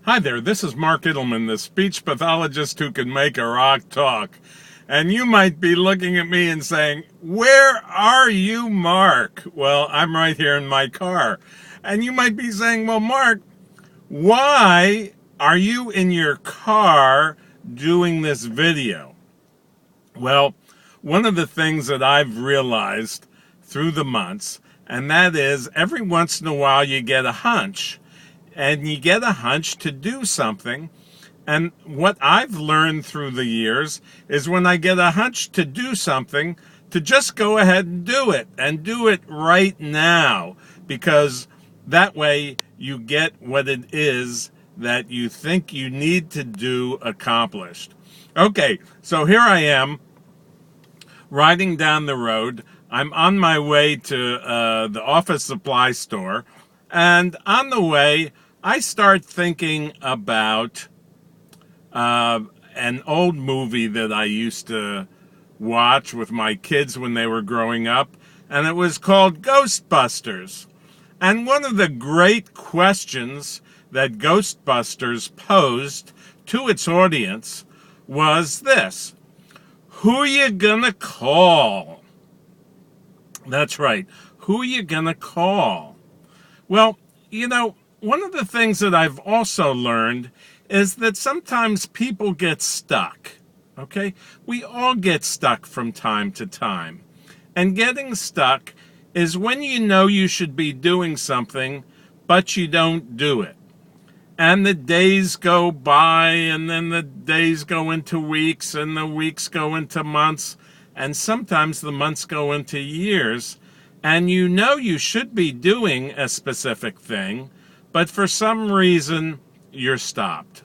Hi there, this is Mark Ittleman, the speech pathologist who can make a rock talk. And you might be looking at me and saying, "Where are you, Mark?" Well, I'm right here in my car. And you might be saying, "Well, Mark, why are you in your car doing this video?" Well, one of the things that I've realized through the months, and that is every once in a while you get a hunch. And you get a hunch to do something. And what I've learned through the years is when I get a hunch to do something, to just go ahead and do it right now, because that way you get what it is that you think you need to do accomplished. Okay, so here I am riding down the road. I'm on my way to the office supply store, and on the way, I start thinking about an old movie that I used to watch with my kids when they were growing up, and it was called Ghostbusters. And one of the great questions that Ghostbusters posed to its audience was this: who you gonna call? That's right, who you gonna call? Well, one of the things that I've also learned is that sometimes people get stuck. Okay? We all get stuck from time to time. And getting stuck is when you know you should be doing something, but you don't do it. And the days go by, and then the days go into weeks, and the weeks go into months, and sometimes the months go into years. And you know you should be doing a specific thing, but for some reason, you're stopped.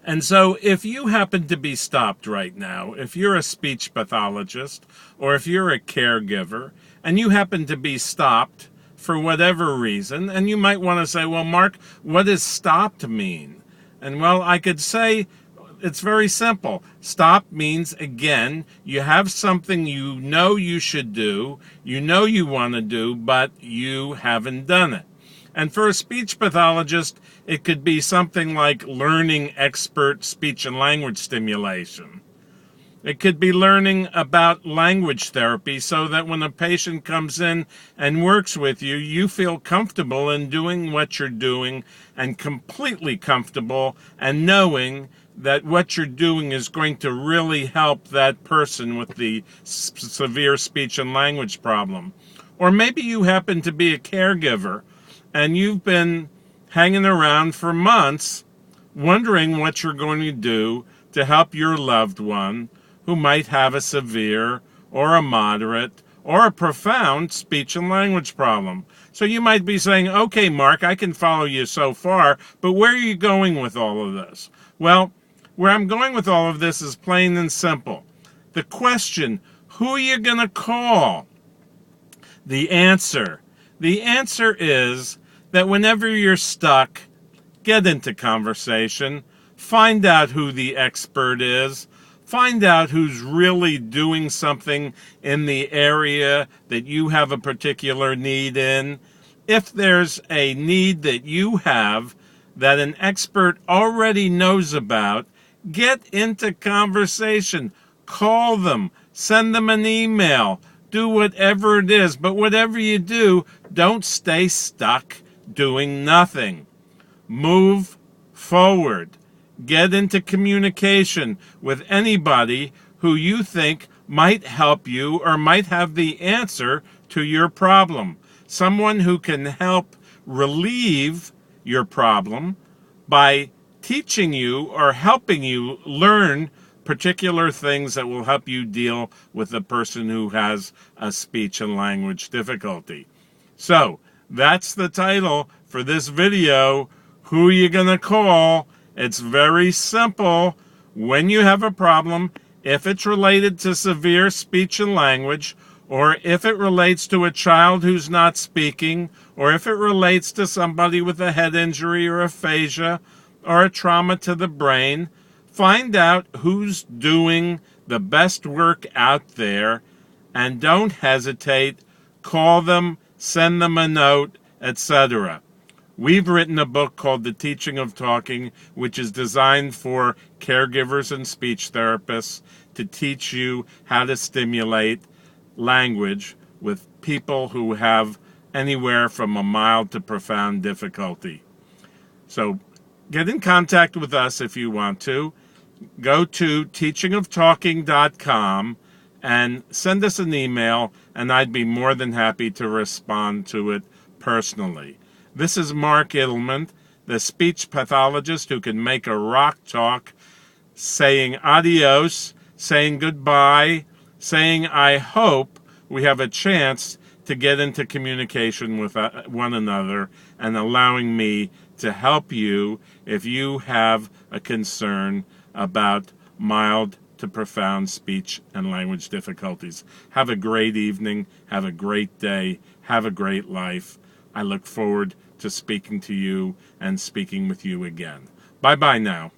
And so if you happen to be stopped right now, if you're a speech pathologist or if you're a caregiver and you happen to be stopped for whatever reason, and you might want to say, "Well, Mark, what does stopped mean?" And well, I could say it's very simple. Stop means, again, you have something you know you should do, you know you want to do, but you haven't done it. And for a speech pathologist, it could be something like learning expert speech and language stimulation. It could be learning about language therapy so that when a patient comes in and works with you, you feel comfortable in doing what you're doing and completely comfortable and knowing that what you're doing is going to really help that person with the severe speech and language problem. Or maybe you happen to be a caregiver and you've been hanging around for months wondering what you're going to do to help your loved one who might have a severe or a moderate or a profound speech and language problem. So you might be saying, "Okay, Mark, I can follow you so far, but where are you going with all of this?" Well, where I'm going with all of this is plain and simple. The question, who are you going to call? The answer is that whenever you're stuck, get into conversation, find out who the expert is, find out who's really doing something in the area that you have a particular need in. If there's a need that you have that an expert already knows about, get into conversation, call them, send them an email, do whatever it is. But whatever you do, don't stay stuck doing nothing. Move forward. Get into communication with anybody who you think might help you or might have the answer to your problem. Someone who can help relieve your problem by teaching you or helping you learn particular things that will help you deal with the person who has a speech and language difficulty. So, that's the title for this video. Who are you going to call? It's very simple. When you have a problem, if it's related to severe speech and language, or if it relates to a child who's not speaking, or if it relates to somebody with a head injury or aphasia, or a trauma to the brain, find out who's doing the best work out there, and don't hesitate. Call them, send them a note, etc. We've written a book called The Teaching of Talking, which is designed for caregivers and speech therapists to teach you how to stimulate language with people who have anywhere from a mild to profound difficulty. So get in contact with us if you want to. Go to teachingoftalking.com and send us an email, and I'd be more than happy to respond to it personally. This is Mark Idelman, the speech pathologist who can make a rock talk, saying adios, saying goodbye, saying I hope we have a chance to get into communication with one another, and allowing me to help you if you have a concern about mild to profound speech and language difficulties. Have a great evening. Have a great day. Have a great life. I look forward to speaking to you and speaking with you again. Bye-bye now.